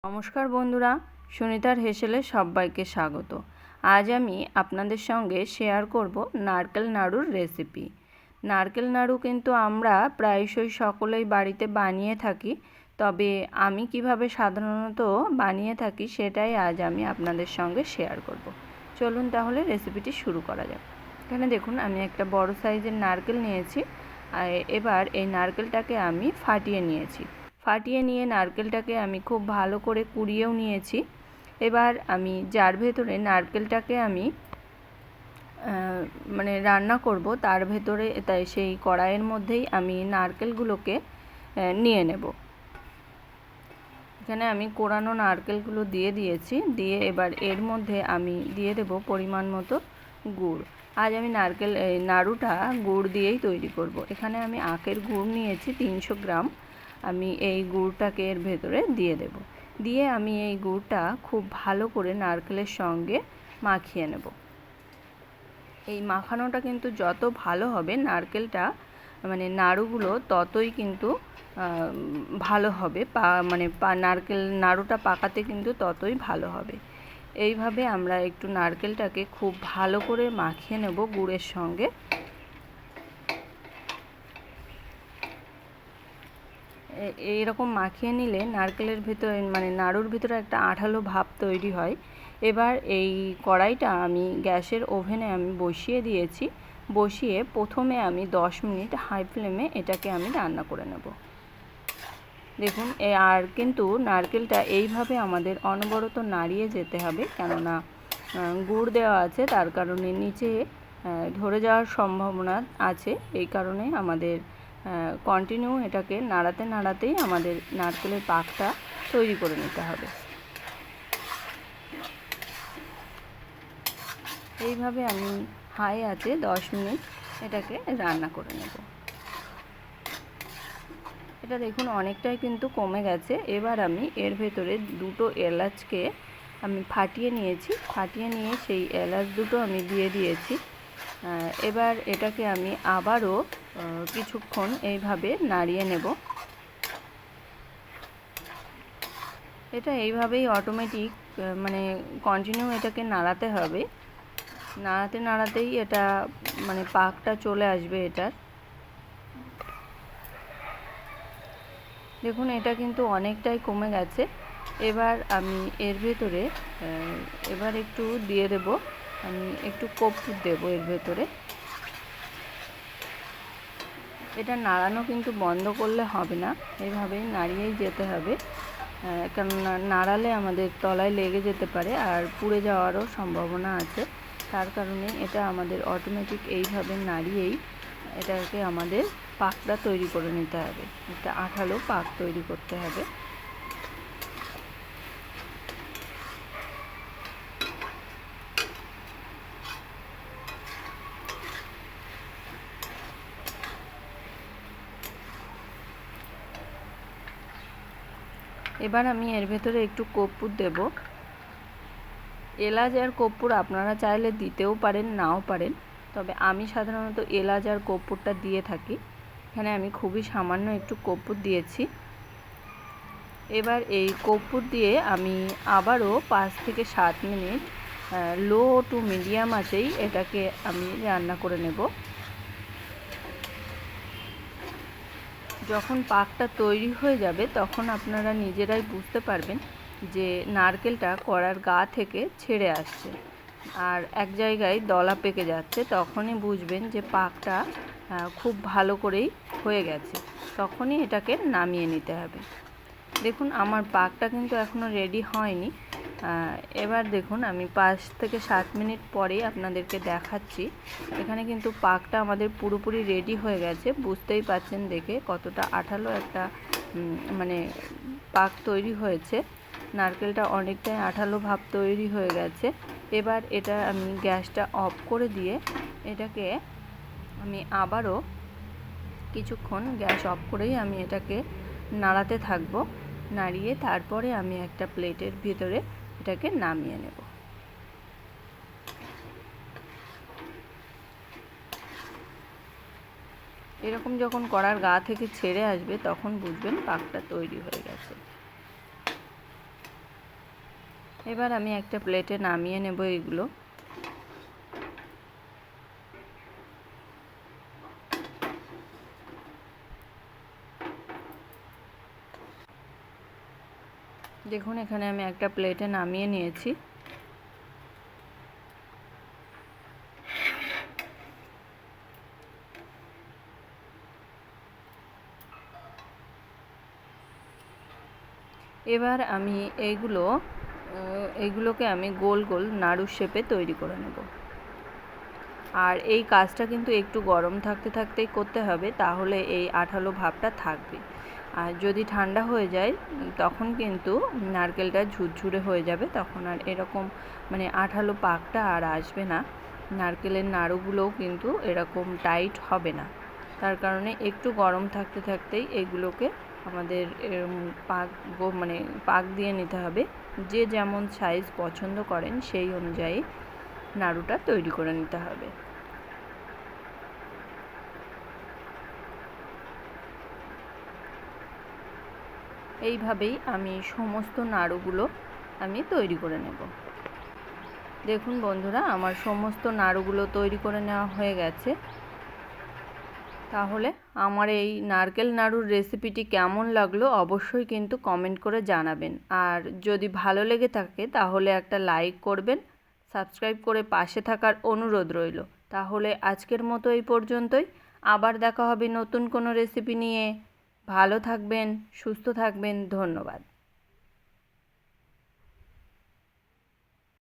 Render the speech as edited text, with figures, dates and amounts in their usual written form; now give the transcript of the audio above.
নমস্কার বন্ধুরা, সুনিতার হেসেলে সবাইকে স্বাগত। আজ আমি আপনাদের সঙ্গে শেয়ার করব নারকেল নাড়ুর রেসিপি। নারকেল নাড়ু কিন্তু আমরা প্রায়শই সকলেই বাড়িতে বানিয়ে থাকি, তবে আমি কিভাবে সাধারণত বানিয়ে থাকি সেটাই আজ আমি আপনাদের সঙ্গে শেয়ার করব। চলুন তাহলে রেসিপিটি শুরু করা যাক। এখানে দেখুন আমি একটা বড় সাইজের নারকেল নিয়েছি। এবার এই নারকেলটাকে আমি ফাটিয়ে নিয়েছি। ফাটিয়ে নিয়ে নারকেলটাকে আমি খুব ভালো করে কুড়িয়েও নিয়েছি। এবার আমি যার ভেতরে নারকেলটাকে আমি রান্না করব তার ভেতরে তাই সেই কড়াইয়ের মধ্যেই আমি নারকেলগুলোকে নিয়ে নেব। এখানে আমি কোরানো নারকেলগুলো দিয়ে দিয়েছি। দিয়ে এবার এর মধ্যে আমি দিয়ে দেব পরিমাণ মতো গুড়। আজ আমি নাড়ুটা গুড় দিয়েই তৈরি করব। এখানে আমি আখের গুড় নিয়েছি 300 গ্রাম। আমি এই গুড়টাকে এর ভেতরে দিয়ে দেব। দিয়ে আমি এই গুড়টা খুব ভালো করে নারকেলের সঙ্গে মাখিয়ে নেব। এই মাখানোটা কিন্তু যত ভালো হবে নারকেলটা নাড়ুগুলো ততই কিন্তু ভালো হবে। নারকেল নাড়ুটা পাকাতে কিন্তু ততই ভালো হবে। এইভাবে আমরা একটু নারকেলটাকে খুব ভালো করে মাখিয়ে নেব গুড়ের সঙ্গে। এইরকম মাখিয়ে নিলে নারকেলের ভিতরে নাড়ুর ভিতরে একটা আঠালো ভাব তৈরি হয়। এবার এই কড়াইটা আমি গ্যাসের ওভেনে আমি বসিয়ে দিয়েছি। বসিয়ে প্রথমে আমি 10 মিনিট হাই ফ্লেমে এটাকে আমি রান্না করে নেব। দেখুন আর কিন্তু নারকেলটা এইভাবে আমাদের অনবরত নাড়িয়ে যেতে হবে, কেননা গুড় দেওয়া আছে, তার কারণে নিচে ধরে যাওয়ার সম্ভাবনা আছে। এই কারণে আমাদের কন্টিনিউ এটাকে নাড়াতে নাড়াতেই আমাদের নারকেলের পাকটা তৈরি করে নিতে হবে। এইভাবে আমি হাই আছে 10 মিনিট এটাকে রান্না করে নেব। এটা দেখুন অনেকটাই কিন্তু কমে গেছে। এবার আমি এর ভেতরে 2টো এলাচকে আমি ফাটিয়ে নিয়েছি। ফাটিয়ে নিয়ে সেই এলাচ দুটো আমি দিয়ে দিয়েছি। এবার এটাকে আমি আবারও কিছুক্ষণ এইভাবে নাড়িয়ে নেব। এটা এইভাবেই অটোমেটিক কন্টিনিউ এটাকে নাড়াতে হবে। নাড়াতে নাড়াতেই এটা পাকটা চলে আসবে এটার। দেখুন এটা কিন্তু অনেকটাই কমে গেছে। এবার আমি এর ভেতরে এবার একটু দিয়ে দেব, আমি একটু কর্পূর দেব এর ভেতরে। এটা নাড়ানো কিন্তু বন্ধ করলে হবে না, এইভাবেই নাড়িয়েই যেতে হবে, কেননা নাড়ালে আমাদের তলায় লেগে যেতে পারে আর পুড়ে যাওয়ারও সম্ভাবনা আছে। তার কারণে এটা আমাদের অটোমেটিক এইভাবে নাড়িয়েই এটাকে আমাদের পাকটা তৈরি করে নিতে হবে। একটা আঠালো পাক তৈরি করতে হবে। এবার আমি এর ভেতরে একটু কর্পূর দেব। এলাচ আর কর্পূর আপনারা চাইলে দিতেও পারেন, নাও পারেন, তবে আমি সাধারণত এলাচ আর কর্পূরটা দিয়ে থাকি। এখানে আমি খুবই সামান্য একটু কর্পূর দিয়েছি। এবার এই কর্পূর দিয়ে আমি আবারও 5 থেকে 7 মিনিট লো টু মিডিয়াম আঁচেই এটাকে আমি রান্না করে নেব। যখন পাকটা তৈরি হয়ে যাবে তখন আপনারা নিজেরাই বুঝতে পারবেন যে নারকেলটা কড়ার গা থেকে ছেড়ে আসছে আর এক জায়গায় দলা পেকে যাচ্ছে। তখনই বুঝবেন যে পাকটা খুব ভালো করেই হয়ে গেছে। তখনই এটাকে নামিয়ে নিতে হবে। দেখুন আমার পাকটা কিন্তু এখনও রেডি হয়নি। এবার দেখুন আমি 5 থেকে 7 মিনিট পরেই আপনাদেরকে দেখাচ্ছি। এখানে কিন্তু পাকটা আমাদের পুরোপুরি রেডি হয়ে গেছে। বুঝতেই পাচ্ছেন দেখে কতটা আঠালো একটা পাক তৈরি হয়েছে। নারকেলটা অনেকটাই আঠালো ভাব তৈরি হয়ে গেছে। এবার এটা আমি গ্যাসটা অফ করে দিয়ে এটাকে আমি আবারও কিছুক্ষণ গ্যাস অফ করেই আমি এটাকে নাড়াতে থাকবো। নাড়িয়ে তারপরে আমি একটা প্লেটের ভিতরে এটাকে নামিয়ে নেব। এরকম যখন কড়ার গা থেকে ছেড়ে আসবে তখন বুঝবেন পাকটা তৈরি হয়ে গেছে। এবার আমি একটা প্লেটে নামিয়ে নেব এগুলো। দেখুন এখানে আমি একটা প্লেটে নামিয়ে নিয়েছি। এবার আমি এইগুলোকে আমি গোল গোল নাড়ুর শেপে তৈরি করে নেব। আর এই কাজটা কিন্তু একটু গরম থাকতে থাকতেই করতে হবে, তাহলে এই আঠালো ভাবটা থাকবে। আর যদি ঠান্ডা হয়ে যায় তখন কিন্তু নারকেলটা ঝুরঝুরে হয়ে যাবে, তখন আর এরকম মানে আঠালো পাকটা আর আসবে না, নারকেলের নাড়ুগুলোও কিন্তু এরকম টাইট হবে না। তার কারণে একটু গরম থাকতে থাকতেই এগুলোকে আমাদের পাক দিয়ে নিতে হবে। যে যেমন সাইজ পছন্দ করেন সেই অনুযায়ী নাড়ুটা তৈরি করে নিতে হবে। এইভাবেই আমি সমস্ত নাড়ুগুলো আমি তৈরি করে নেব। দেখুন বন্ধুরা, আমার সমস্ত নাড়ুগুলো তৈরি করে নেওয়া হয়ে গেছে। তাহলে আমার এই নারকেল নাড়ুর রেসিপিটি কেমন লাগলো অবশ্যই কিন্তু কমেন্ট করে জানাবেন। আর যদি ভালো লেগে থাকে তাহলে একটা লাইক করবেন, সাবস্ক্রাইব করে পাশে থাকার অনুরোধ রইল। তাহলে আজকের মতো এই পর্যন্তই। আবার দেখা হবে নতুন কোনো রেসিপি নিয়ে। ভালো থাকবেন, সুস্থ থাকবেন। ধন্যবাদ।